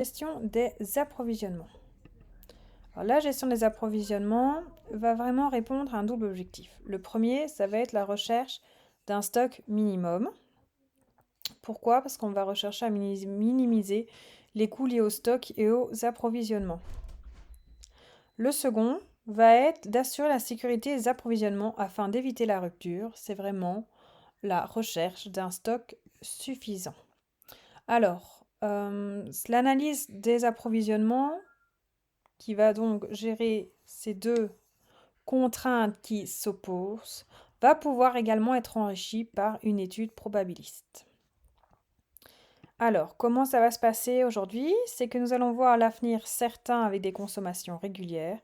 Gestion des approvisionnements. Alors, la gestion des approvisionnements va vraiment répondre à un double objectif. Le premier, ça va être la recherche d'un stock minimum. Pourquoi? Parce qu'on va rechercher à minimiser les coûts liés au stock et aux approvisionnements. Le second va être d'assurer la sécurité des approvisionnements afin d'éviter la rupture. C'est vraiment la recherche d'un stock suffisant. Alors, l'analyse des approvisionnements qui va donc gérer ces deux contraintes qui s'opposent va pouvoir également être enrichie par une étude probabiliste. Alors, comment ça va se passer aujourd'hui? C'est que nous allons voir l'avenir certain avec des consommations régulières,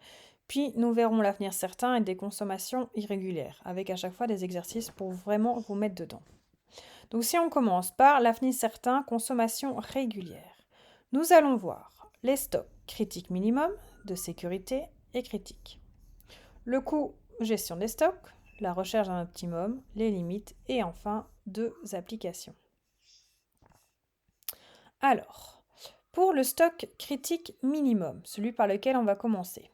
puis nous verrons l'avenir certain avec des consommations irrégulières, avec à chaque fois des exercices pour vraiment vous mettre dedans. Donc si on commence par l'avenir certain, consommation régulière, nous allons voir les stocks critiques minimum, de sécurité et critiques. Le coût gestion des stocks, la recherche d'un optimum, les limites et enfin deux applications. Alors, pour le stock critique minimum, celui par lequel on va commencer.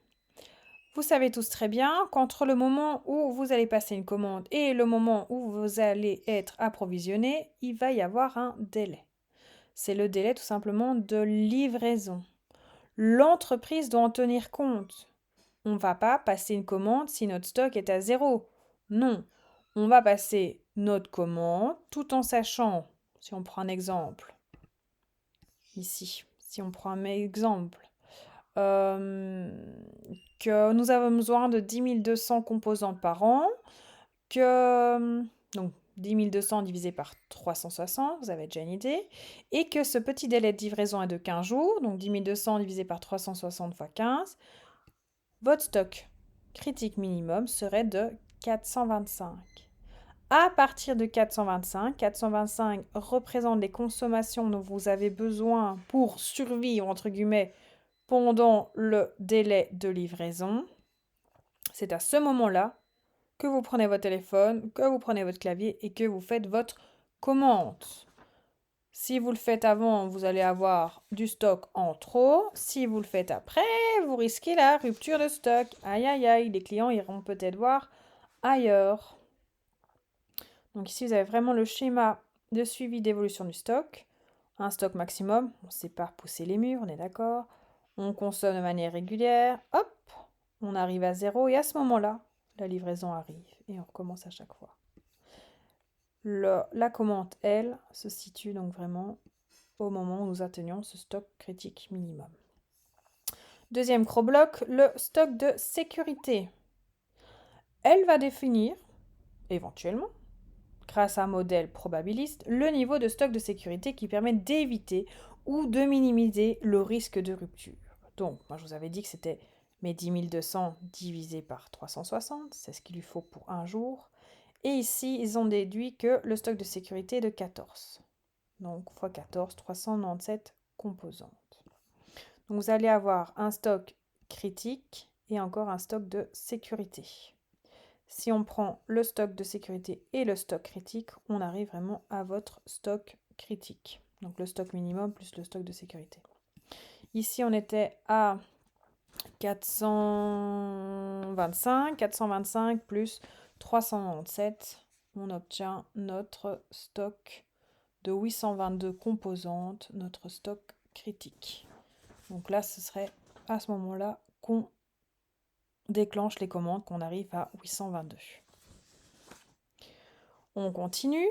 Vous savez tous très bien qu'entre le moment où vous allez passer une commande et le moment où vous allez être approvisionné, il va y avoir un délai. C'est le délai tout simplement de livraison. L'entreprise doit en tenir compte. On ne va pas passer une commande si notre stock est à 0. Non, on va passer notre commande tout en sachant, si on prend un exemple, ici, si on prend un exemple, que nous avons besoin de 10 200 composants par an, que donc 10 200 divisé par 360, vous avez déjà une idée, et que ce petit délai de livraison est de 15 jours, donc 10 200 divisé par 360 fois 15, votre stock critique minimum serait de 425. À partir de 425 représente les consommations dont vous avez besoin pour survivre, entre guillemets, pendant le délai de livraison. C'est à ce moment-là que vous prenez votre téléphone, que vous prenez votre clavier et que vous faites votre commande. Si vous le faites avant, vous allez avoir du stock en trop. Si vous le faites après, vous risquez la rupture de stock. Aïe aïe aïe, les clients iront peut-être voir ailleurs. Donc ici, vous avez vraiment le schéma de suivi d'évolution du stock. Un stock maximum, on ne sait pas repousser les murs, on est d'accord. On consomme de manière régulière, hop, on arrive à 0 et à ce moment-là, la livraison arrive et on recommence à chaque fois. La commande, elle, se situe donc vraiment au moment où nous atteignons ce stock critique minimum. Deuxième gros bloc, le stock de sécurité. Elle va définir, éventuellement, grâce à un modèle probabiliste, le niveau de stock de sécurité qui permet d'éviter ou de minimiser le risque de rupture. Donc, moi je vous avais dit que c'était mes 10 200 divisé par 360, c'est ce qu'il lui faut pour un jour. Et ici, ils ont déduit que le stock de sécurité est de 14. Donc, x 14, 397 composantes. Donc, vous allez avoir un stock critique et encore un stock de sécurité. Si on prend le stock de sécurité et le stock critique, on arrive vraiment à votre stock critique. Donc, le stock minimum plus le stock de sécurité. Ici, on était à 425 plus 397, on obtient notre stock de 822 composantes, notre stock critique. Donc là, ce serait à ce moment-là qu'on déclenche les commandes, qu'on arrive à 822. On continue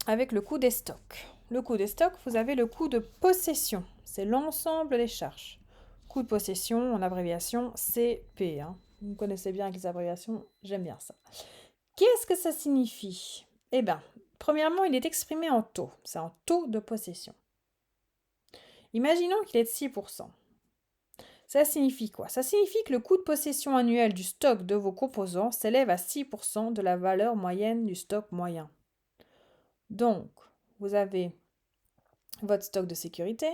avec le coût des stocks. Le coût des stocks, vous avez le coût de possession. C'est l'ensemble des charges. Coût de possession, en abréviation, CP. Vous connaissez bien avec les abréviations, j'aime bien ça. Qu'est-ce que ça signifie? Eh bien, premièrement, il est exprimé en taux. C'est en taux de possession. Imaginons qu'il est de 6%. Ça signifie quoi? Ça signifie que le coût de possession annuel du stock de vos composants s'élève à 6% de la valeur moyenne du stock moyen. Donc, vous avez votre stock de sécurité,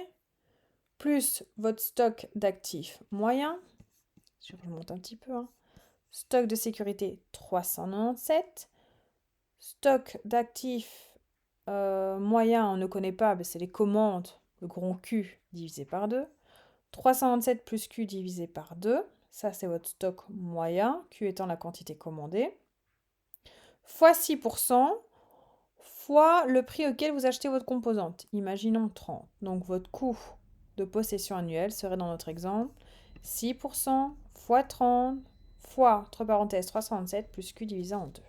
plus votre stock d'actifs moyen. Je remonte un petit peu. Stock de sécurité 397. Stock d'actifs moyen, on ne connaît pas, mais c'est les commandes, le grand Q, divisé par 2. 327 plus Q divisé par 2. Ça, c'est votre stock moyen, Q étant la quantité commandée. Fois 6%, fois le prix auquel vous achetez votre composante. Imaginons 30. Donc, votre coût de possession annuel serait dans notre exemple 6% fois 30 fois, entre parenthèses, 327 plus Q divisé en 2.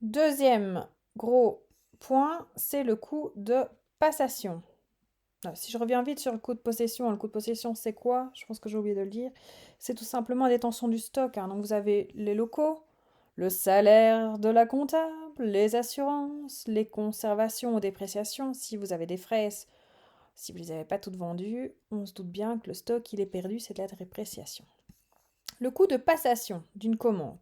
Deuxième gros point, c'est le coût de passation. Alors, si je reviens vite sur le coût de possession, c'est quoi? Je pense que j'ai oublié de le dire. C'est tout simplement la détention du stock. Donc vous avez les locaux, le salaire de la comptable, les assurances, les conservations ou dépréciations. Si vous avez des frais, si vous ne les avez pas toutes vendues, on se doute bien que le stock, il est perdu, c'est de la dépréciation. Le coût de passation d'une commande.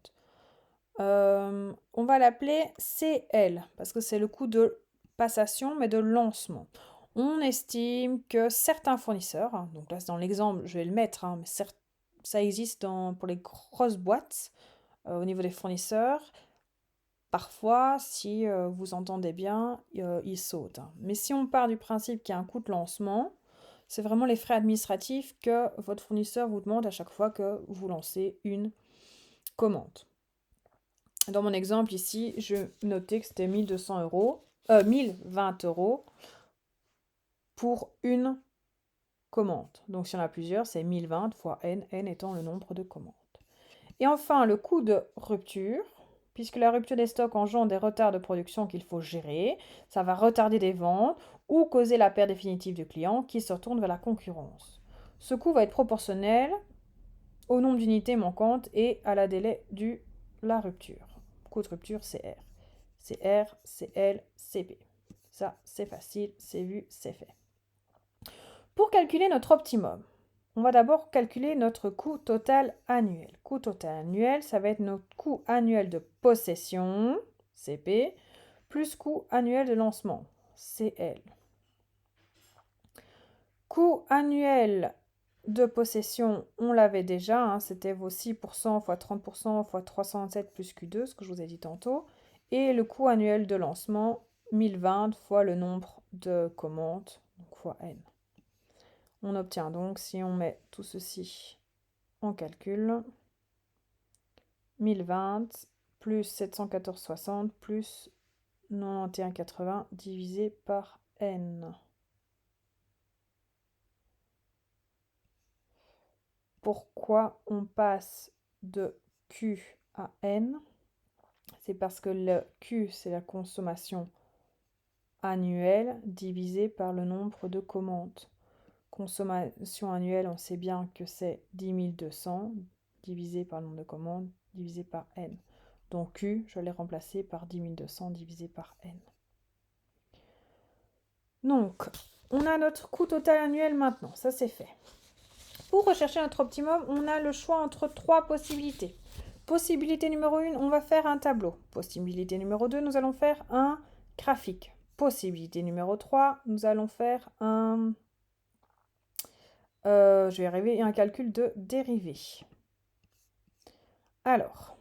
On va l'appeler CL, parce que c'est le coût de passation, mais de lancement. On estime que certains fournisseurs, donc là c'est dans l'exemple, je vais le mettre, mais ça existe pour les grosses boîtes au niveau des fournisseurs. Parfois, si vous entendez bien, ils sautent. Mais si on part du principe qu'il y a un coût de lancement, c'est vraiment les frais administratifs que votre fournisseur vous demande à chaque fois que vous lancez une commande. Dans mon exemple ici, je notais que c'était 1020 € pour une commande. Donc si on a plusieurs, c'est 1020 fois n, n étant le nombre de commandes. Et enfin, le coût de rupture, puisque la rupture des stocks engendre des retards de production qu'il faut gérer, ça va retarder des ventes ou causer la perte définitive du client qui se retourne vers la concurrence. Ce coût va être proportionnel au nombre d'unités manquantes et à la délai de la rupture. Coût de rupture, c'est R. C'est R, c'est L, c'est B. Ça, c'est facile, c'est vu, c'est fait. Pour calculer notre optimum, on va d'abord calculer notre coût total annuel. Coût total annuel, ça va être notre coût annuel de possession, CP, plus coût annuel de lancement, CL. Coût annuel de possession, on l'avait déjà, c'était vos 6% fois 30% fois 307 plus Q2, ce que je vous ai dit tantôt. Et le coût annuel de lancement, 1020 fois le nombre de commandes, donc fois N. On obtient donc, si on met tout ceci en calcul, 1020 plus 714,60 plus 91,80 divisé par N. Pourquoi on passe de Q à N? C'est parce que le Q, c'est la consommation annuelle divisée par le nombre de commandes. Consommation annuelle, on sait bien que c'est 10 200 divisé par le nombre de commandes divisé par N. Donc Q, je l'ai remplacé par 10 200 divisé par N. Donc, on a notre coût total annuel maintenant, ça c'est fait. Pour rechercher notre optimum, on a le choix entre trois possibilités. Possibilité numéro 1, on va faire un tableau. Possibilité numéro 2, nous allons faire un graphique. Possibilité numéro 3, nous allons faire un calcul de dérivée. Alors,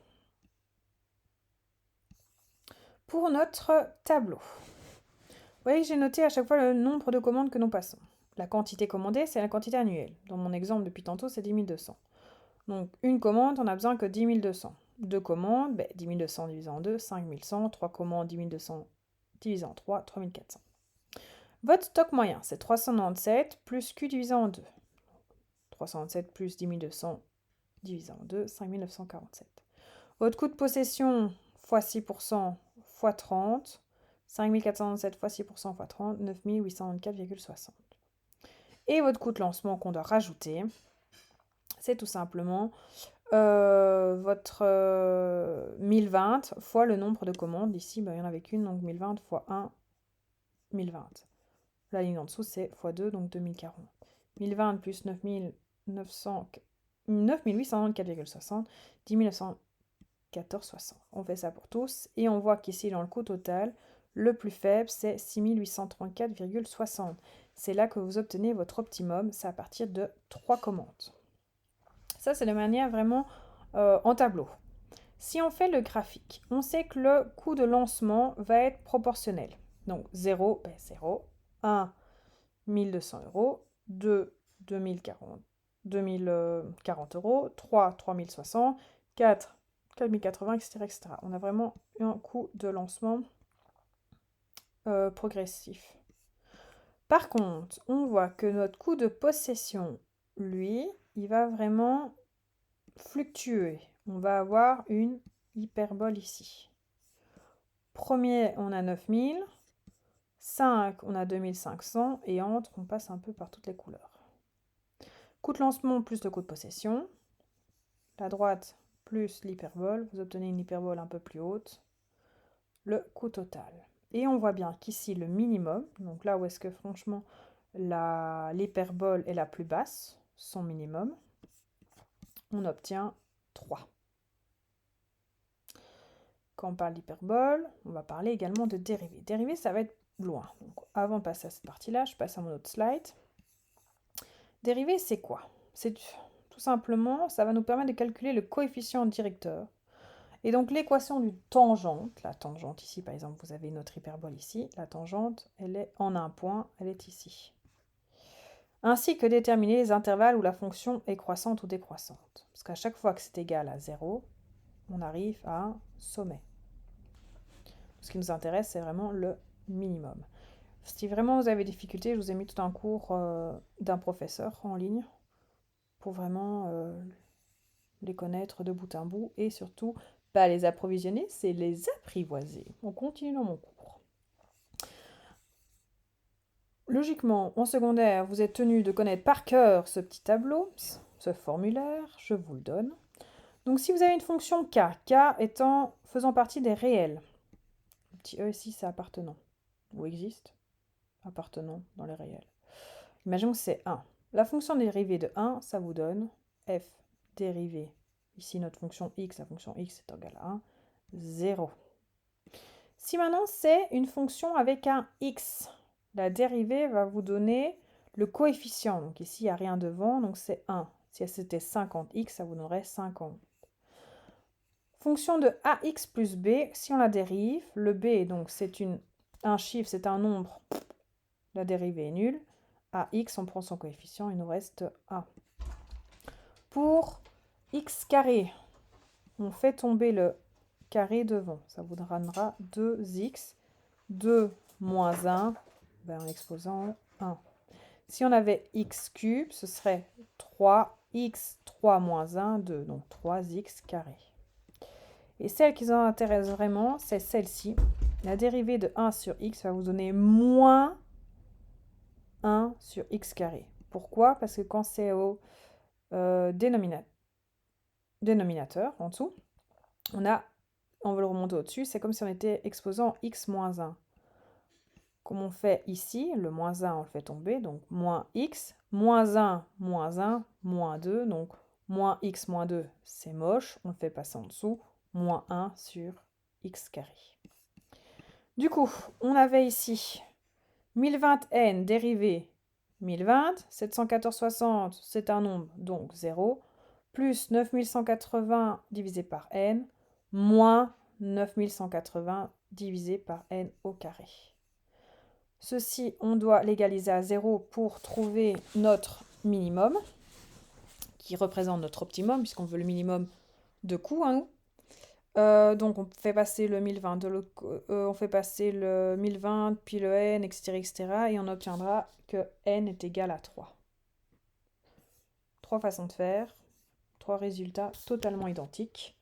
pour notre tableau, vous voyez que j'ai noté à chaque fois le nombre de commandes que nous passons. La quantité commandée, c'est la quantité annuelle. Dans mon exemple depuis tantôt, c'est 10 200. Donc, une commande, on n'a besoin que 10 200. Deux commandes, 10 200 divisé en 2, 5 100. Trois commandes, 10 200 divisé en 3, 3 400. Votre stock moyen, c'est 397 plus Q divisé en 2. 397 plus 10 200 divisé en 2, 5 947. Votre coût de possession fois 6% fois 30, 5 497 fois 6% fois 30, 9 824,60. Et votre coût de lancement qu'on doit rajouter, c'est tout simplement votre 1020 fois le nombre de commandes. Ici, il n'y en avait qu'une, donc 1020 fois 1, 1020. La ligne en dessous, c'est fois 2, donc 2040. 1020 plus 9894,60, 10 914,60. On fait ça pour tous. Et on voit qu'ici, dans le coût total, le plus faible, c'est 6834,60. C'est là que vous obtenez votre optimum. C'est à partir de 3 commandes. Ça, c'est de manière vraiment en tableau. Si on fait le graphique, on sait que le coût de lancement va être proportionnel. Donc 0, 0, 1, 1200 euros. 2, 2040 euros. 3, 3060. 4, 4080, etc., etc. On a vraiment un coût de lancement progressif. Par contre, on voit que notre coût de possession, lui, il va vraiment fluctuer. On va avoir une hyperbole ici. Premier, on a 9000. 5, on a 2500. Et entre, on passe un peu par toutes les couleurs. Coût de lancement plus le coût de possession. La droite plus l'hyperbole. Vous obtenez une hyperbole un peu plus haute. Le coût total. Et on voit bien qu'ici, le minimum, donc là où est-ce que franchement l'hyperbole est la plus basse, son minimum, on obtient 3. Quand on parle d'hyperbole, on va parler également de dérivée. Dérivée, ça va être loin. Donc, avant de passer à cette partie-là, je passe à mon autre slide. Dérivée, c'est quoi? C'est tout simplement, ça va nous permettre de calculer le coefficient directeur. Et donc l'équation du tangente, la tangente ici par exemple, vous avez notre hyperbole ici, la tangente, elle est en un point, elle est ici. Ainsi que déterminer les intervalles où la fonction est croissante ou décroissante. Parce qu'à chaque fois que c'est égal à 0, on arrive à un sommet. Ce qui nous intéresse, c'est vraiment le minimum. Si vraiment vous avez des difficultés, je vous ai mis tout un cours d'un professeur en ligne pour vraiment les connaître de bout en bout et surtout pas les approvisionner, c'est les apprivoiser. On continue dans mon cours. Logiquement, en secondaire, vous êtes tenu de connaître par cœur ce petit tableau, ce formulaire, je vous le donne. Donc si vous avez une fonction k, faisant partie des réels, le petit e ici c'est appartenant, ou existe, appartenant dans les réels. Imaginons que c'est 1. La fonction dérivée de 1, ça vous donne f dérivée. Ici, notre fonction x, la fonction x est égale à 1, 0. Si maintenant c'est une fonction avec un x, la dérivée va vous donner le coefficient. Donc ici, il n'y a rien devant, donc c'est 1. Si c'était 50x, ça vous donnerait 50. Fonction de ax plus b, si on la dérive, le b, donc c'est un chiffre, c'est un nombre, la dérivée est nulle. Ax, on prend son coefficient, il nous reste 1. Pour x carré, on fait tomber le carré devant. Ça vous donnera 2x, 2 moins 1, en exposant 1. Si on avait x cube, ce serait 3x, 3 moins 1, 2. Donc 3x carré. Et celle qui nous intéresse vraiment, c'est celle-ci. La dérivée de 1 sur x va vous donner moins 1 sur x carré. Pourquoi? Parce que quand c'est au dénominateur, en dessous, on veut le remonter au-dessus, c'est comme si on était exposant x moins 1. Comme on fait ici, le moins 1, on le fait tomber, donc moins x, moins 1, moins 2, donc moins x moins 2, c'est moche, on le fait passer en dessous, moins 1 sur x carré. Du coup, on avait ici 1020n dérivée 1020, 714,60, c'est un nombre, donc 0, plus 9180 divisé par n, moins 9180 divisé par n au carré. Ceci, on doit l'égaliser à 0 pour trouver notre minimum, qui représente notre optimum, puisqu'on veut le minimum de coût. Donc on fait passer le 1020 on fait passer le 1020, puis le n, etc., etc. Et on obtiendra que n est égal à 3. 3 façons de faire, 3 résultats totalement identiques.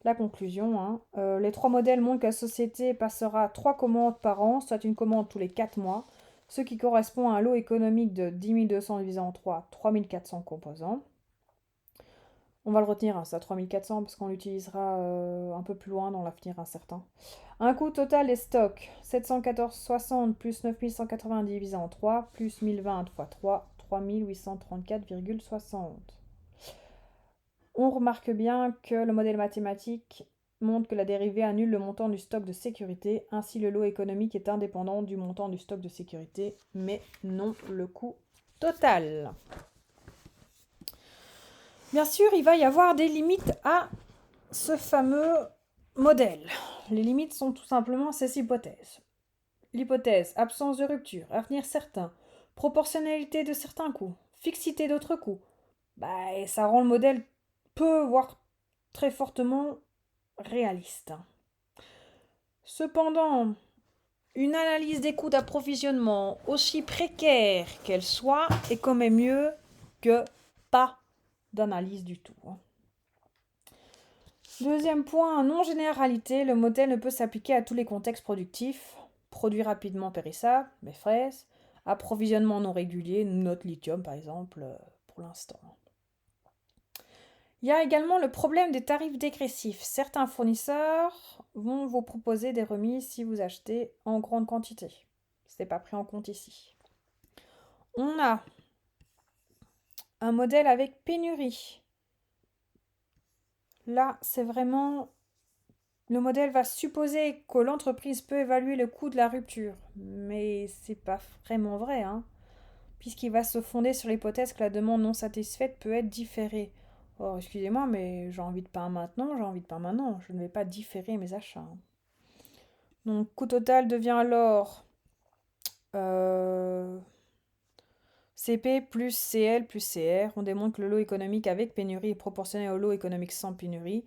La conclusion, les 3 modèles montrent que la société passera 3 commandes par an, soit une commande tous les 4 mois, ce qui correspond à un lot économique de 10 200 divisé en 3, 3400 composants. On va le retenir, ça 3400, parce qu'on l'utilisera un peu plus loin dans l'avenir incertain. Un coût total des stocks, 714,60 plus 9180 divisé en 3, plus 1020 x 3, 3834,60. On remarque bien que le modèle mathématique montre que la dérivée annule le montant du stock de sécurité. Ainsi, le lot économique est indépendant du montant du stock de sécurité, mais non le coût total. Bien sûr, il va y avoir des limites à ce fameux modèle. Les limites sont tout simplement ces hypothèses. L'hypothèse absence de rupture, avenir certain, proportionnalité de certains coûts, fixité d'autres coûts. Et ça rend le modèle peu, voire très fortement réaliste. Cependant, une analyse des coûts d'approvisionnement, aussi précaire qu'elle soit, est quand même mieux que pas d'analyse du tout. Deuxième point, non-généralité, le modèle ne peut s'appliquer à tous les contextes productifs. Produits rapidement périssables, mes fraises, approvisionnement non régulier, notre lithium par exemple, pour l'instant. Il y a également le problème des tarifs dégressifs. Certains fournisseurs vont vous proposer des remises si vous achetez en grande quantité. Ce n'est pas pris en compte ici. On a un modèle avec pénurie. Là, c'est vraiment... Le modèle va supposer que l'entreprise peut évaluer le coût de la rupture. Mais c'est pas vraiment vrai, puisqu'il va se fonder sur l'hypothèse que la demande non satisfaite peut être différée. Oh, excusez-moi, mais j'ai envie de pain maintenant, j'ai envie de pain maintenant. Je ne vais pas différer mes achats. Donc, coût total devient alors CP plus CL plus CR. On démontre que le lot économique avec pénurie est proportionnel au lot économique sans pénurie.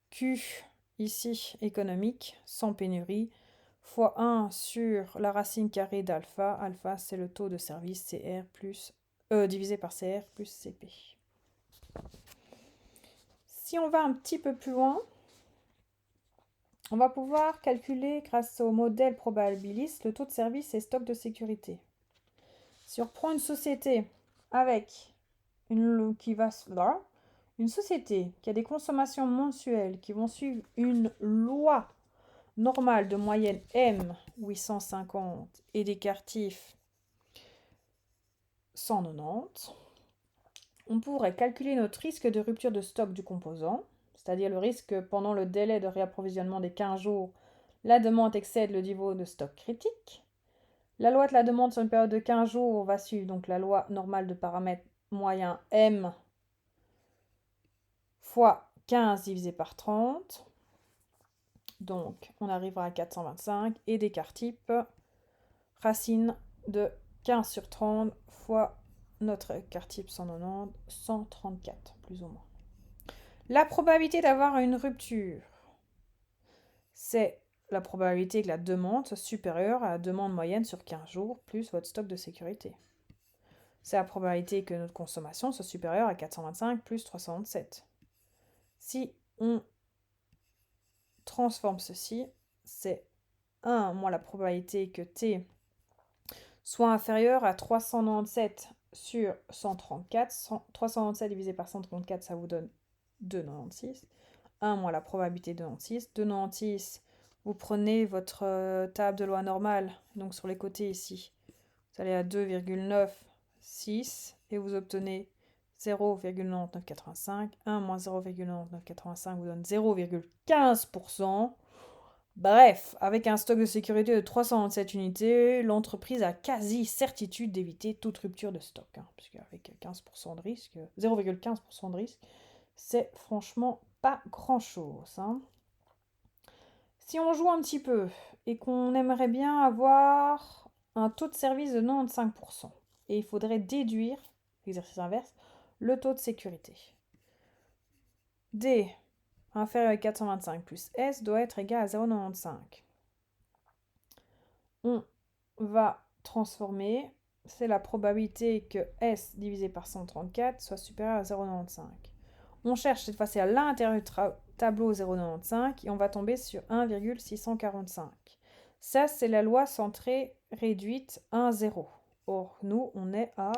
Q, ici, économique, sans pénurie, fois 1 sur la racine carrée d'alpha. Alpha, c'est le taux de service CR plus, divisé par CR plus CP. Si on va un petit peu plus loin, on va pouvoir calculer, grâce au modèle probabiliste, le taux de service et stock de sécurité. Si on reprend une société avec une société qui a des consommations mensuelles qui vont suivre une loi normale de moyenne M850 et des quartifs 190, on pourrait calculer notre risque de rupture de stock du composant, c'est-à-dire le risque que pendant le délai de réapprovisionnement des 15 jours, la demande excède le niveau de stock critique. La loi de la demande sur une période de 15 jours va suivre donc la loi normale de paramètres moyen M fois 15 divisé par 30. Donc, on arrivera à 425 et d'écart type racine de 15 sur 30 fois notre écart type 190, 134 plus ou moins. La probabilité d'avoir une rupture, c'est la probabilité que la demande soit supérieure à la demande moyenne sur 15 jours plus votre stock de sécurité. C'est la probabilité que notre consommation soit supérieure à 425 plus 307. Si on transforme ceci, c'est 1 moins la probabilité que T soit inférieur à 397 sur 134. 397 divisé par 134, ça vous donne 2,96. 1 moins la probabilité de 2,96. 2,96, vous prenez votre table de loi normale, donc sur les côtés ici, vous allez à 2,96 et vous obtenez 0,9985. 1 moins 0,9985 vous donne 0,15%. Bref, avec un stock de sécurité de 327 unités, l'entreprise a quasi certitude d'éviter toute rupture de stock. Puisqu'avec 15% de risque, 0,15% de risque, c'est franchement pas grand-chose. Si on joue un petit peu et qu'on aimerait bien avoir un taux de service de 95%, et il faudrait déduire, exercice inverse, le taux de sécurité. D inférieur à 425 plus S doit être égal à 0,95. On va transformer, c'est la probabilité que S divisé par 134 soit supérieur à 0,95. On cherche cette fois-ci à l'intérieur du tableau 0,95 et on va tomber sur 1,645. Ça, c'est la loi centrée réduite 1,0. Or, nous, on est à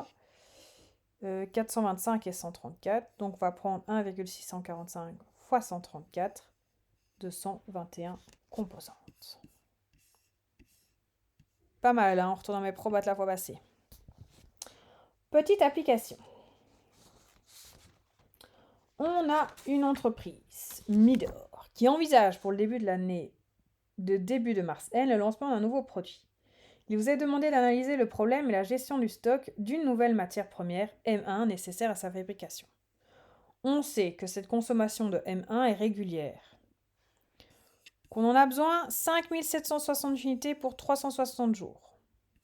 425 et 134. Donc, on va prendre 1,645 fois 134, 221 composantes. Pas mal, on retourne dans mes probates la fois passée. Petite application. On a une entreprise, Midor, qui envisage pour le début de l'année de début de mars le lancement d'un nouveau produit. Il vous est demandé d'analyser le problème et la gestion du stock d'une nouvelle matière première, M1, nécessaire à sa fabrication. On sait que cette consommation de M1 est régulière. Qu'on en a besoin 5760 unités pour 360 jours.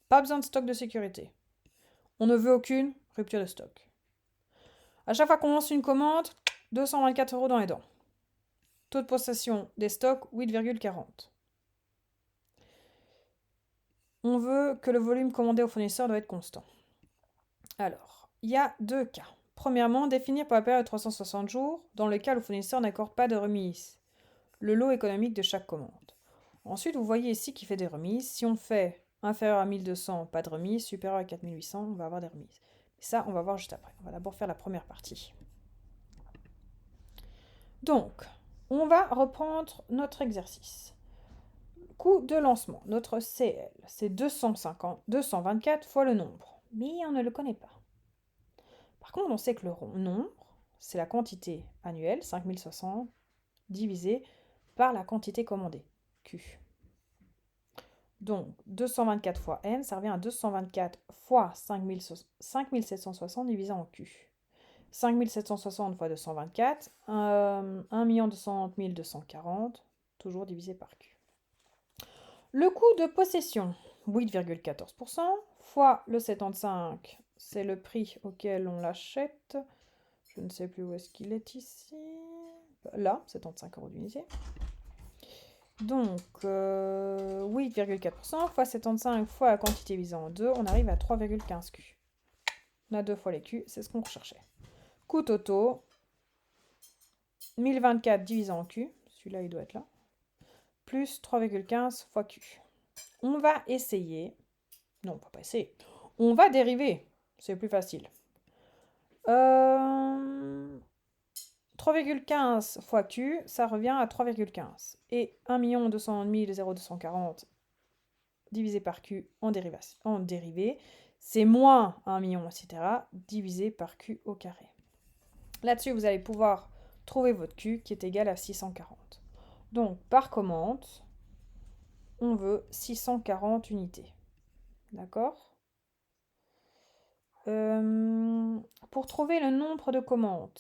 Pas besoin de stock de sécurité. On ne veut aucune rupture de stock. À chaque fois qu'on lance une commande, 224 € dans les dents. Taux de possession des stocks, 8,40. On veut que le volume commandé au fournisseur doit être constant. Alors, il y a 2 cas. Premièrement, définir pour la période de 360 jours, dans le cas où le fournisseur n'accorde pas de remise, le lot économique de chaque commande. Ensuite, vous voyez ici qu'il fait des remises. Si on fait inférieur à 1200, pas de remise. Supérieur à 4800, on va avoir des remises. Ça, on va voir juste après. On va d'abord faire la première partie. Donc, on va reprendre notre exercice. Coût de lancement, notre CL, c'est 224 fois le nombre. Mais on ne le connaît pas. Par contre, on sait que le nombre, c'est la quantité annuelle, 5060, divisé par la quantité commandée, Q. Donc, 224 fois N, ça revient à 224 fois 5760 divisé en Q. 5760 fois 224, 1 290 240, toujours divisé par Q. Le coût de possession, 8,14%, fois le 75, c'est le prix auquel on l'achète. Je ne sais plus où est-ce qu'il est ici. Là, 75 € d'unité. Donc, 8,4% fois 75 fois la quantité divisée en 2, on arrive à 3,15 Q. On a 2 fois les Q, c'est ce qu'on recherchait. Coût totaux, 1024 divisé en Q, celui-là il doit être là, plus 3,15 fois Q. On va essayer, non, on va pas essayer, on va dériver, c'est plus facile. 3,15 fois Q, ça revient à 3,15. Et 1 290 240 divisé par Q en dérivé, c'est moins 1 million, etc., divisé par Q au carré. Là-dessus, vous allez pouvoir trouver votre Q qui est égal à 640. Donc, par commande, on veut 640 unités. D'accord ? Pour trouver le nombre de commandes,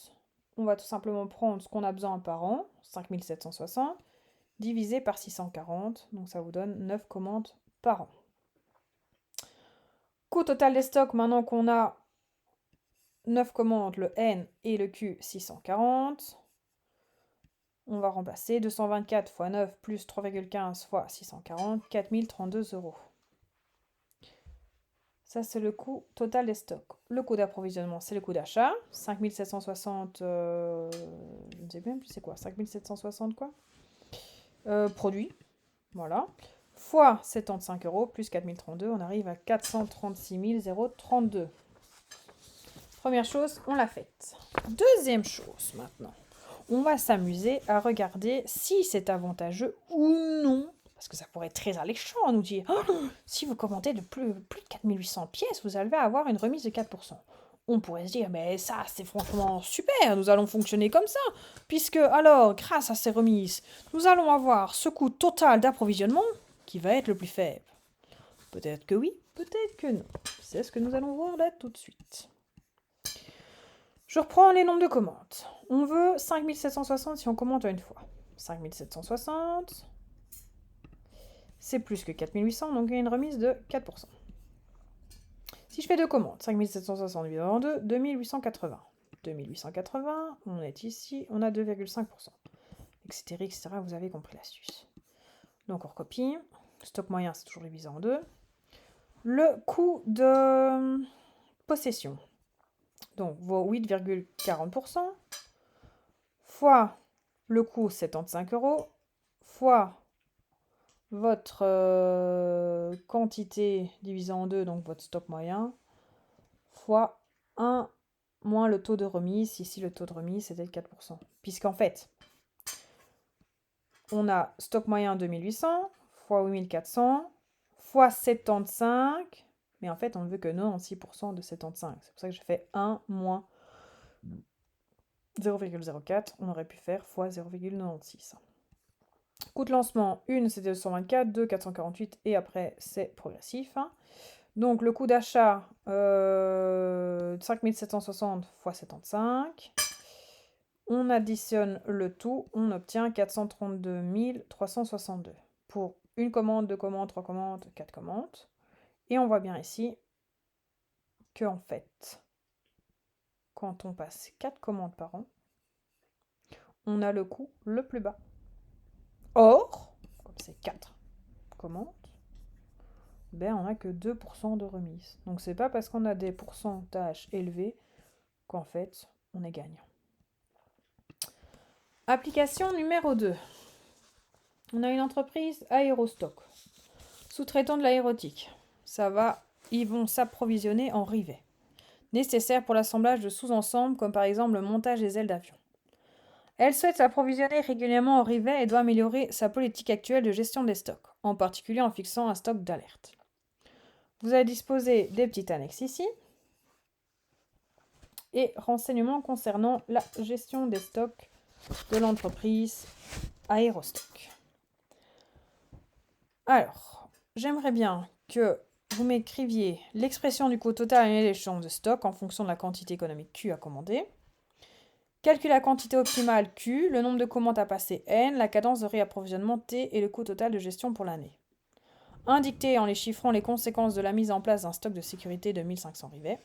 on va tout simplement prendre ce qu'on a besoin par an, 5760, divisé par 640, donc ça vous donne 9 commandes par an. Coût total des stocks, maintenant qu'on a 9 commandes, le N et le Q, 640. On va remplacer 224 fois 9 plus 3,15 fois 640, 4032 €. Ça, c'est le coût total des stocks. Le coût d'approvisionnement, c'est le coût d'achat. 5760, je ne sais même plus c'est quoi. 5760 quoi produits. Voilà. Fois 75 € plus 4032, on arrive à 436 032. Première chose, on l'a faite. Deuxième chose maintenant, on va s'amuser à regarder si c'est avantageux ou non. Parce que ça pourrait être très alléchant à nous dire si vous commandez de plus de 4800 pièces, vous allez avoir une remise de 4%. On pourrait se dire, mais ça, c'est franchement super, nous allons fonctionner comme ça, puisque alors, grâce à ces remises, nous allons avoir ce coût total d'approvisionnement qui va être le plus faible. Peut-être que oui, peut-être que non. C'est ce que nous allons voir là tout de suite. Je reprends les nombres de commandes. On veut 5760 si on commande une fois. 5760, c'est plus que 4800, donc il y a une remise de 4%. Si je fais deux commandes, 5760 divisé par 2, 2880. 2880, on est ici, on a 2,5%. Etc., etc., vous avez compris l'astuce. Donc on recopie. Stock moyen, c'est toujours divisé en 2. Le coût de possession. Donc vos 8,40% fois le coût 75 € fois votre quantité divisée en 2, donc votre stock moyen, fois 1 moins le taux de remise. Ici, le taux de remise, c'était 4%. Puisqu'en fait, on a stock moyen 2800 fois 8400 fois 75. Mais en fait, on ne veut que 96% de 75. C'est pour ça que je fais 1 moins 0,04. On aurait pu faire fois 0,96. Coût de lancement, 1 c'était 224, 2 448 et après c'est progressif. Donc le coût d'achat, 5760 fois 75. On additionne le tout, on obtient 432 362 pour une commande, deux commandes, trois commandes, quatre commandes. Et on voit bien ici que en fait, quand on passe 4 commandes par an, on a le coût le plus bas. Or, comme c'est 4 commandes, ben on n'a que 2% de remise. Donc c'est pas parce qu'on a des pourcentages élevés qu'en fait on est gagnant. Application numéro 2. On a une entreprise Aérostock, sous-traitant de l'aérotique. Ils vont s'approvisionner en rivets, nécessaires pour l'assemblage de sous-ensembles comme par exemple le montage des ailes d'avion. Elle souhaite s'approvisionner régulièrement en rivets et doit améliorer sa politique actuelle de gestion des stocks, en particulier en fixant un stock d'alerte. Vous allez disposer des petites annexes ici et renseignements concernant la gestion des stocks de l'entreprise Aérostock. Alors, j'aimerais bien que vous m'écriviez l'expression du coût total annuel d'échange de stock en fonction de la quantité économique Q à commander. Calculez la quantité optimale Q, le nombre de commandes à passer N, la cadence de réapprovisionnement T et le coût total de gestion pour l'année. Indiquez en les chiffrant les conséquences de la mise en place d'un stock de sécurité de 1500 rivets.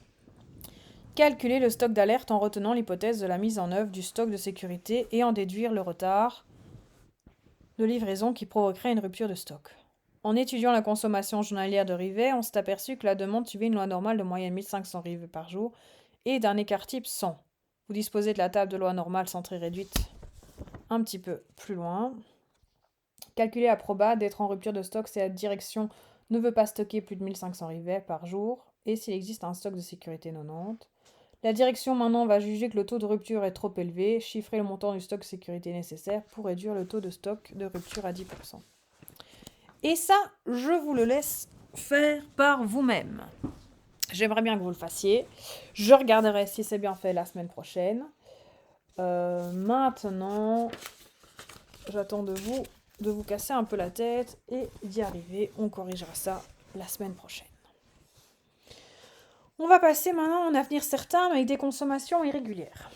Calculez le stock d'alerte en retenant l'hypothèse de la mise en œuvre du stock de sécurité et en déduire le retard de livraison qui provoquerait une rupture de stock. En étudiant la consommation journalière de rivets, on s'est aperçu que la demande suivait une loi normale de moyenne 1500 rivets par jour et d'un écart type 100. Vous disposez de la table de loi normale centrée réduite un petit peu plus loin. Calculer la proba d'être en rupture de stock si la direction ne veut pas stocker plus de 1500 rivets par jour et s'il existe un stock de sécurité 90. La direction maintenant va juger que le taux de rupture est trop élevé, chiffrer le montant du stock de sécurité nécessaire pour réduire le taux de stock de rupture à 10%. Et ça, je vous le laisse faire par vous-même. J'aimerais bien que vous le fassiez. Je regarderai si c'est bien fait la semaine prochaine. Maintenant, j'attends de vous casser un peu la tête et d'y arriver. On corrigera ça la semaine prochaine. On va passer maintenant en avenir certain avec des consommations irrégulières.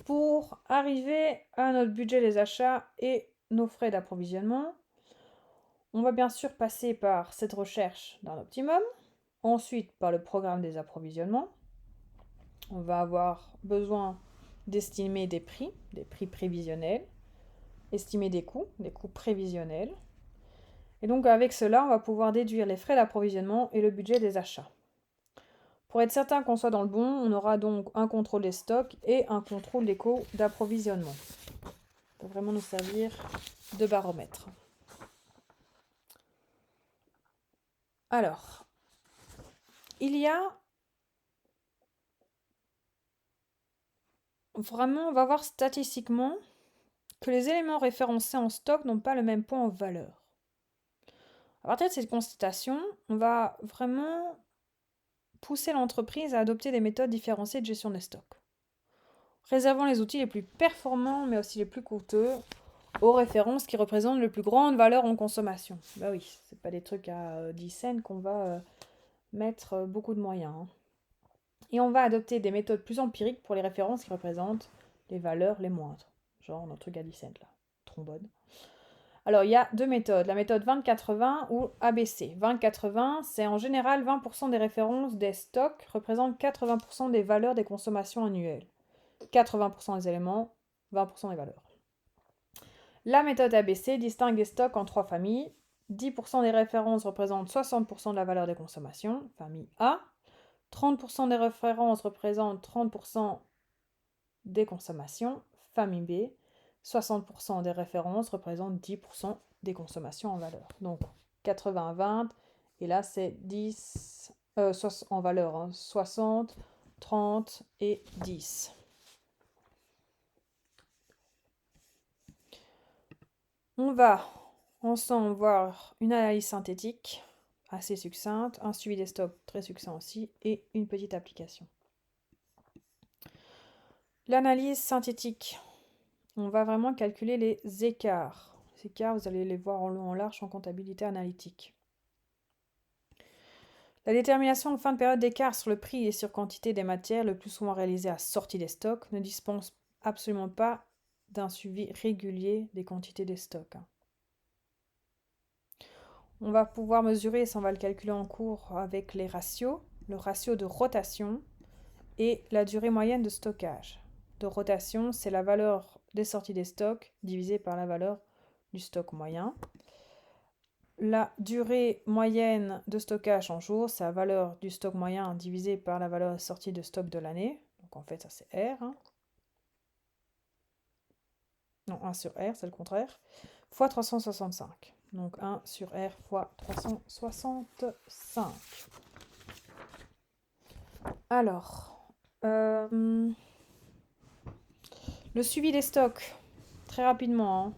Pour arriver à notre budget des achats et nos frais d'approvisionnement, on va bien sûr passer par cette recherche d'un optimum, ensuite par le programme des approvisionnements. On va avoir besoin d'estimer des prix prévisionnels, estimer des coûts prévisionnels. Et donc avec cela, on va pouvoir déduire les frais d'approvisionnement et le budget des achats. Pour être certain qu'on soit dans le bon, on aura donc un contrôle des stocks et un contrôle des coûts d'approvisionnement. Ça peut vraiment nous servir de baromètre. Alors, il y a vraiment, on va voir statistiquement que les éléments référencés en stock n'ont pas le même poids en valeur. À partir de cette constatation, on va vraiment pousser l'entreprise à adopter des méthodes différenciées de gestion des stocks, réservant les outils les plus performants mais aussi les plus coûteux aux références qui représentent le plus grande valeur en consommation. Bah oui, c'est pas des trucs à 10 cents qu'on va mettre beaucoup de moyens. Et on va adopter des méthodes plus empiriques pour les références qui représentent les valeurs les moindres. Genre notre truc à 10 cents là, trombone. Alors il y a deux méthodes, la méthode 20-80 ou ABC. 20-80, c'est en général 20% des références des stocks représentent 80% des valeurs des consommations annuelles. 80% des éléments, 20% des valeurs. La méthode ABC distingue les stocks en trois familles. 10% des références représentent 60% de la valeur des consommations, famille A. 30% des références représentent 30% des consommations, famille B. 60% des références représentent 10% des consommations en valeur. Donc 80-20, et là c'est 10 en valeur, 60, 30 et 10. On va ensemble voir une analyse synthétique assez succincte, un suivi des stocks très succinct aussi, et une petite application. L'analyse synthétique, on va vraiment calculer les écarts. Les écarts, vous allez les voir en long en large en comptabilité analytique. La détermination en fin de période d'écart sur le prix et sur quantité des matières, le plus souvent réalisée à sortie des stocks, ne dispense absolument pas d'un suivi régulier des quantités des stocks. On va pouvoir mesurer, ça on va le calculer en cours avec les ratios, le ratio de rotation et la durée moyenne de stockage. De rotation, c'est la valeur des sorties des stocks divisée par la valeur du stock moyen. La durée moyenne de stockage en jours, c'est la valeur du stock moyen divisée par la valeur sortie de stock de l'année. Donc en fait, ça c'est R. Hein. Non, 1 sur R, c'est le contraire. Fois 365. Donc 1 sur R fois 365. Alors, le suivi des stocks, très rapidement. Hein.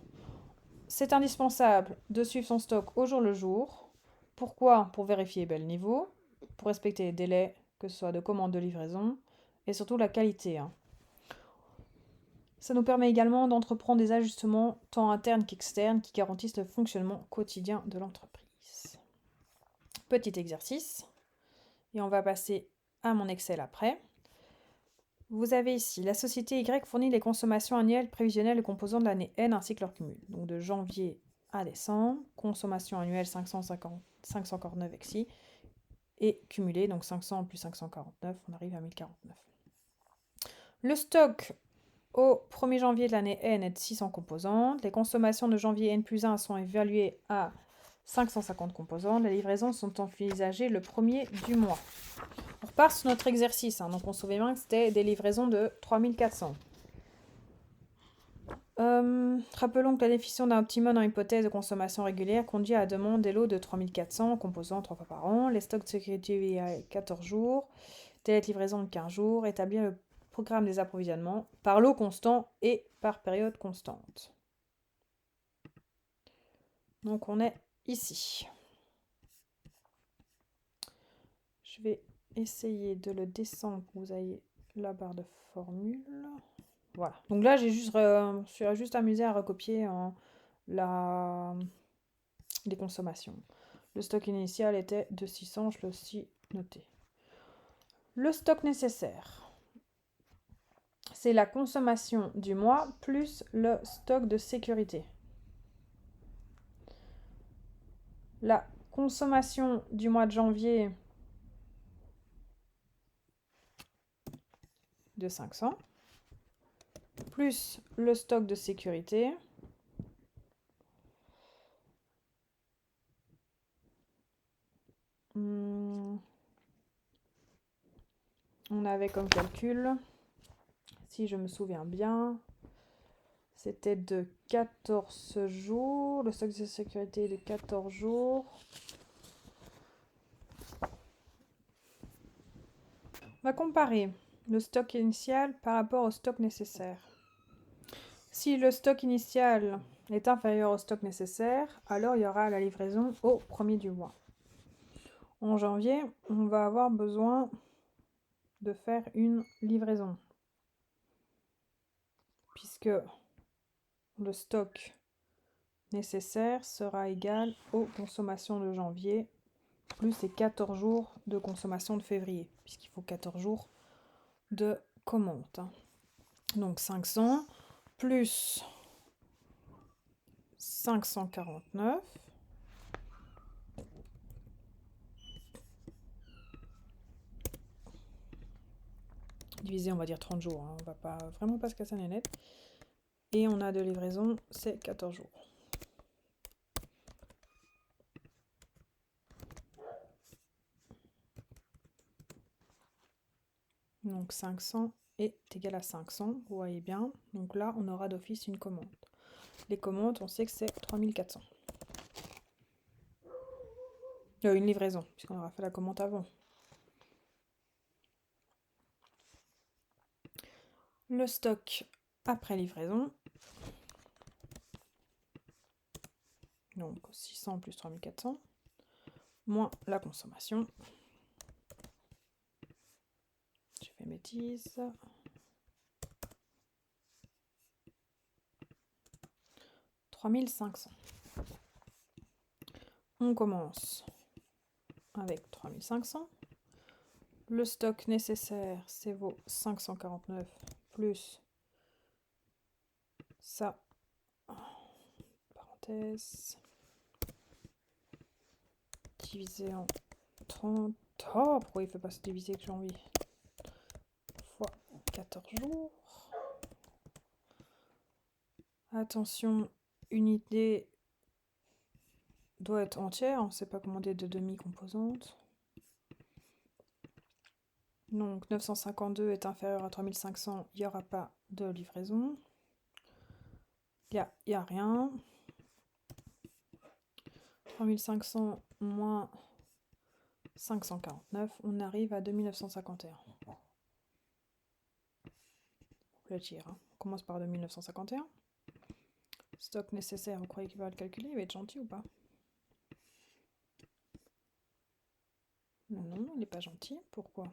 C'est indispensable de suivre son stock au jour le jour. Pourquoi? Pour vérifier le niveau, pour respecter les délais, que ce soit de commande, de livraison, et surtout la qualité. Hein. Ça nous permet également d'entreprendre des ajustements tant internes qu'externes qui garantissent le fonctionnement quotidien de l'entreprise. Petit exercice, et on va passer à mon Excel après. Vous avez ici, la société Y fournit les consommations annuelles prévisionnelles de composants de l'année N ainsi que leur cumul. Donc de janvier à décembre, consommation annuelle 549 XI et cumulé, donc 500 plus 549, on arrive à 1049. Le stock au 1er janvier de l'année N est de 600 composantes. Les consommations de janvier N plus 1 sont évaluées à 550 composantes. Les livraisons sont envisagées le 1er du mois. On repart sur notre exercice. Hein. Donc on se souvient bien que c'était des livraisons de 3400. Rappelons que la définition d'un optimum dans l'hypothèse de consommation régulière conduit à la demande des lots de 3400 composants 3 fois par an. Les stocks de sécurité à 14 jours. Délai de livraison de 15 jours. Établir le programme des approvisionnements par lot constant et par période constante. Donc on est ici. Je vais essayer de le descendre pour que vous ayez la barre de formule. Voilà. Donc là, je suis juste amusée à recopier les consommations. Le stock initial était de 600, je l'ai aussi noté. Le stock nécessaire, c'est la consommation du mois plus le stock de sécurité. La consommation du mois de janvier de 500 plus le stock de sécurité on avait comme calcul, si je me souviens bien, c'était de 14 jours, le stock de sécurité est de 14 jours. On va comparer le stock initial par rapport au stock nécessaire. Si le stock initial est inférieur au stock nécessaire, alors il y aura la livraison au 1er du mois. En janvier, on va avoir besoin de faire une livraison, puisque le stock nécessaire sera égal aux consommations de janvier plus les 14 jours de consommation de février, puisqu'il faut 14 jours de commande. Donc 500 plus 549 divisé, on va dire 30 jours, hein. On va vraiment pas se casser les net. Et on a de livraison, c'est 14 jours. Donc 500 est égal à 500, vous voyez bien. Donc là, on aura d'office une commande. Les commandes, on sait que c'est 3400. Une livraison, puisqu'on aura fait la commande avant. Le stock après livraison. Donc 600 plus 3400. Moins la consommation. J'ai fait bêtise. 3500. On commence avec 3500. Le stock nécessaire, c'est vos 549 plus ça, parenthèse, divisé en 30 Oh, pourquoi il ne fait pas se diviser que j'ai envie? Fois 14 jours. Attention, unité doit être entière, on ne sait pas commander de demi-composante. Donc 952 est inférieur à 3500, il n'y aura pas de livraison. Il n'y a rien. 3500 moins 549, on arrive à 2951. Le tir, hein. On commence par 2951. Stock nécessaire, vous croyez qu'il va le calculer? Il va être gentil ou pas? Non, il n'est pas gentil. Pourquoi?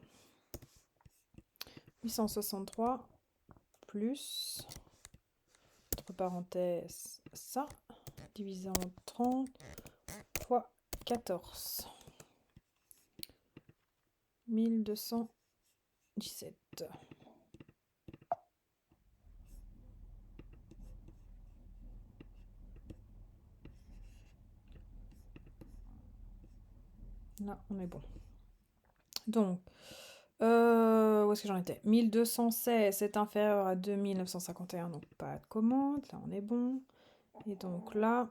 863 plus, entre parenthèses, ça, divisé en 30 fois 14. 1217. Là, on est bon. Donc, où est-ce que j'en étais? 1216 est inférieur à 2951, donc pas de commande. Là, on est bon. Et donc là,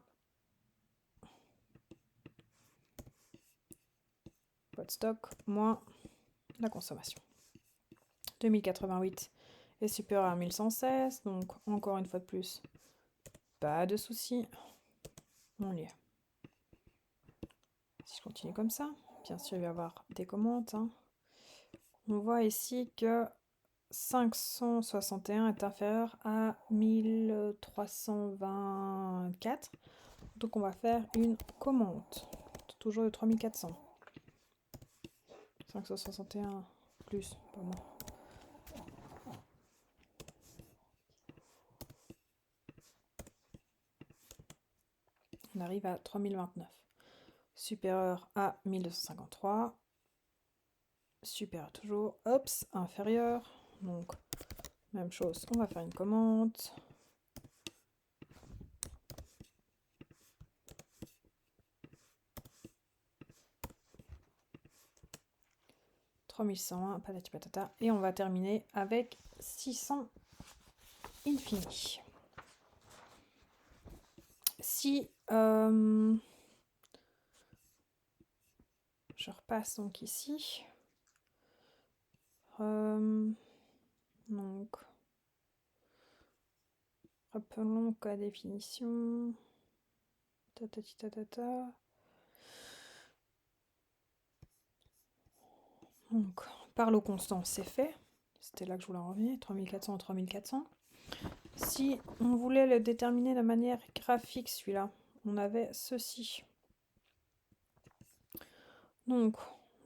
pas de stock, moins la consommation. 2088 est supérieur à 1116, donc encore une fois de plus, pas de souci. On y est. Si je continue comme ça, bien sûr, il va y avoir des commandes. Hein. On voit ici que 561 est inférieur à 1324. Donc on va faire une commande. Toujours de 3400. 561 plus, pas moins. On arrive à 3029. Supérieur à 1253. Supérieur toujours. Ops, inférieur. Donc, même chose, on va faire une commande. patati patata. Et on va terminer avec 600 infini. Si je repasse donc ici. Donc, rappelons qu'à définition. Tatati tatata. Donc, par lot constant, c'est fait. C'était là que je voulais en revenir, 3400 en 3400. Si on voulait le déterminer de manière graphique, celui-là, on avait ceci. Donc,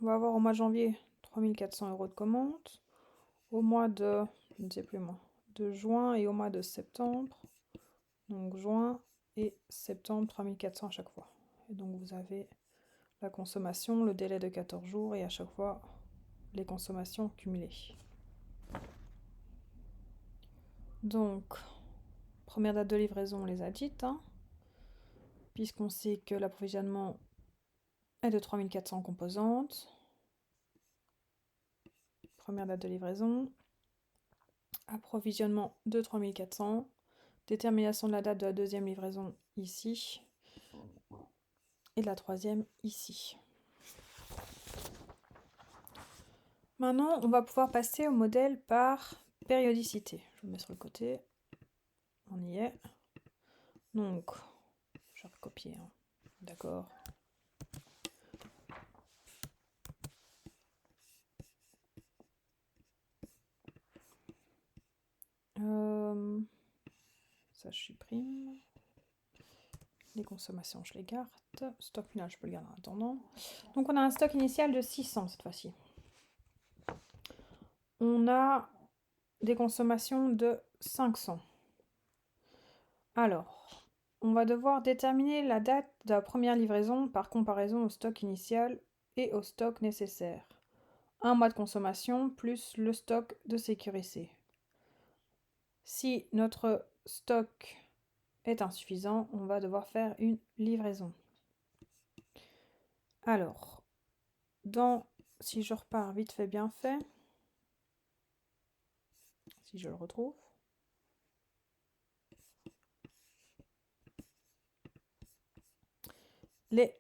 on va avoir au mois de janvier 3400 € de commande. Au mois de, je ne sais plus moi, de juin et au mois de septembre. Donc, juin et septembre, 3400 à chaque fois. Et donc, vous avez la consommation, le délai de 14 jours et à chaque fois, les consommations cumulées. Donc, première date de livraison, on les a dites, hein, puisqu'on sait que l'approvisionnement est de 3400 composantes. Première date de livraison. Approvisionnement de 3400. Détermination de la date de la deuxième livraison ici. Et de la troisième ici. Maintenant, on va pouvoir passer au modèle par périodicité. Je le mets sur le côté. On y est. Donc, je vais recopier. Hein. D'accord. Ça, je supprime. Les consommations, je les garde. Stock final, je peux le garder en attendant. Donc, on a un stock initial de 600 cette fois-ci. On a des consommations de 500. Alors, on va devoir déterminer la date de la première livraison par comparaison au stock initial et au stock nécessaire. Un mois de consommation plus le stock de sécurité. Si notre stock est insuffisant, on va devoir faire une livraison. Alors, dans si je repars vite fait, bien fait, si je le retrouve, les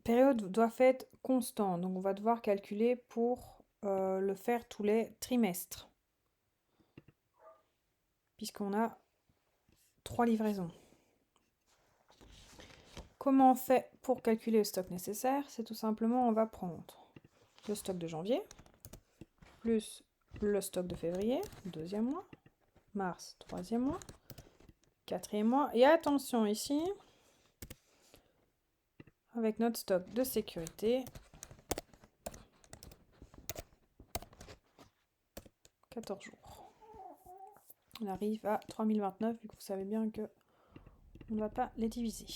périodes doivent être constantes. Donc, on va devoir calculer pour le faire tous les trimestres, puisqu'on a 3 livraisons. Comment on fait pour calculer le stock nécessaire? C'est tout simplement, on va prendre le stock de janvier, plus le stock de février, deuxième mois, mars, troisième mois, quatrième mois. Et attention ici, avec notre stock de sécurité, 14 jours. On arrive à 3029, vu que vous savez bien que on ne va pas les diviser.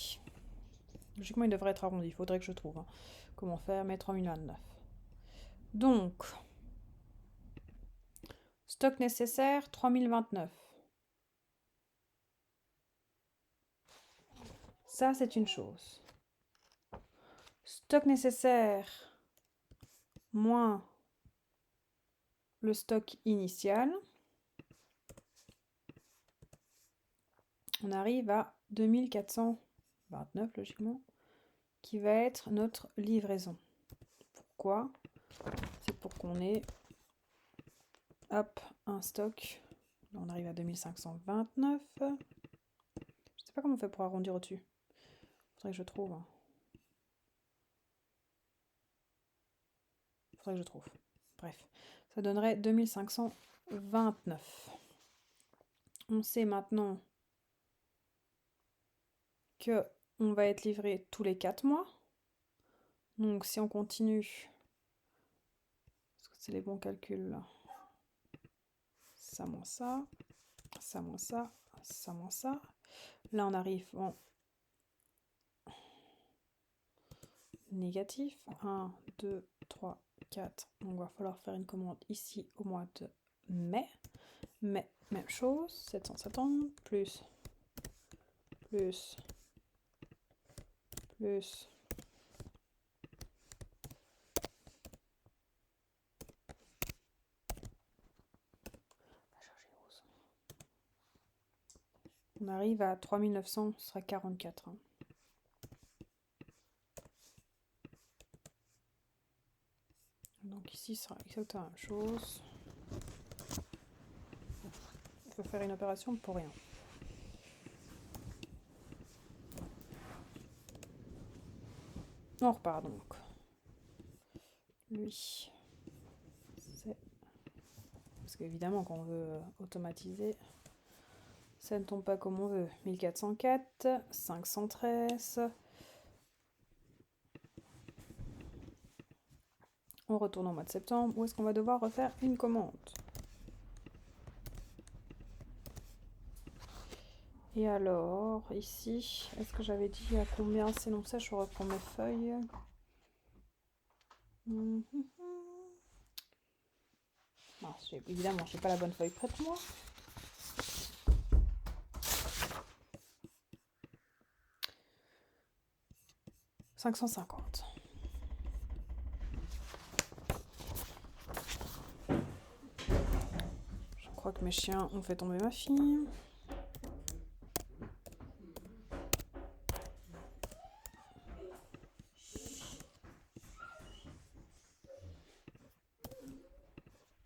Logiquement, il devrait être arrondi. Il faudrait que je trouve comment faire, mais 3029. Donc, stock nécessaire, 3029. Ça, c'est une chose. Stock nécessaire moins le stock initial. On arrive à 2429, logiquement, qui va être notre livraison. Pourquoi? C'est pour qu'on ait, hop, un stock. Là, on arrive à 2529. Je ne sais pas comment on fait pour arrondir au-dessus. Faudrait que je trouve. Faudrait que je trouve. Bref, ça donnerait 2529. On sait maintenant que on va être livré tous les 4 mois. Donc si on continue, est-ce que c'est les bons calculs là? Ça moins ça, ça moins ça, ça moins ça. Là on arrive en négatif. 1, 2, 3, 4. Donc il va falloir faire une commande ici au mois de mai. Mais même chose, 770 plus plus plus on arrive à 3900, ce sera 44. Donc ici, ce sera exactement la même chose. Il faut faire une opération pour rien. On repart donc. Lui, c'est... Parce qu'évidemment, quand on veut automatiser, ça ne tombe pas comme on veut. 1404, 513. On retourne au mois de septembre. Où est-ce qu'on va devoir refaire une commande? Et alors, ici, est-ce que j'avais dit à combien c'est? Non, ça, je reprends mes feuilles. Non, évidemment, je n'ai pas la bonne feuille près de moi. « 550. Je crois que mes chiens ont fait tomber ma fille.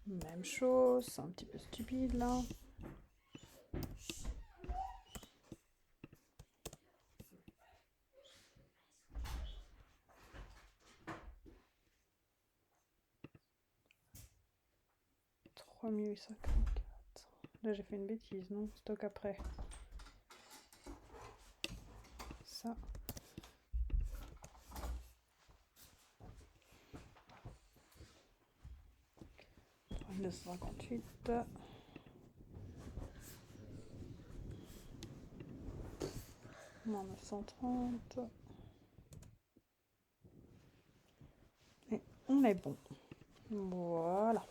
Même chose, c'est un petit peu stupide là. Là j'ai fait une bêtise, non? Stock après. Ça. « 258. Non, 930. Et on est bon. Voilà.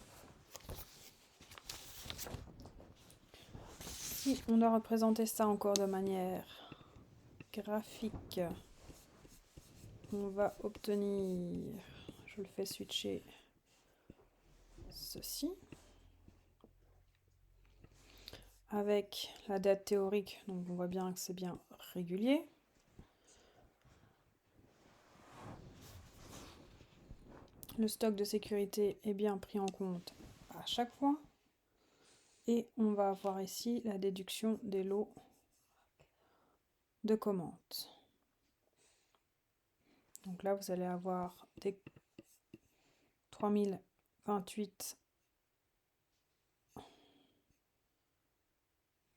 Si on doit représenter ça encore de manière graphique, on va obtenir, le fais switcher ceci. Avec la date théorique, donc on voit bien que c'est bien régulier. Le stock de sécurité est bien pris en compte à chaque fois. Et on va avoir ici la déduction des lots de commandes. Donc là, vous allez avoir des 3028,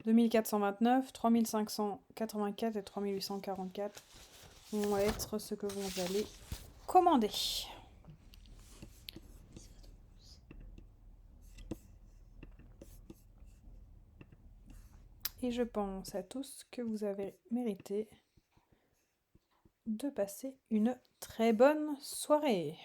2429, 3584 et 3844 vont être ce que vous allez commander. Et je pense à tous que vous avez mérité de passer une très bonne soirée.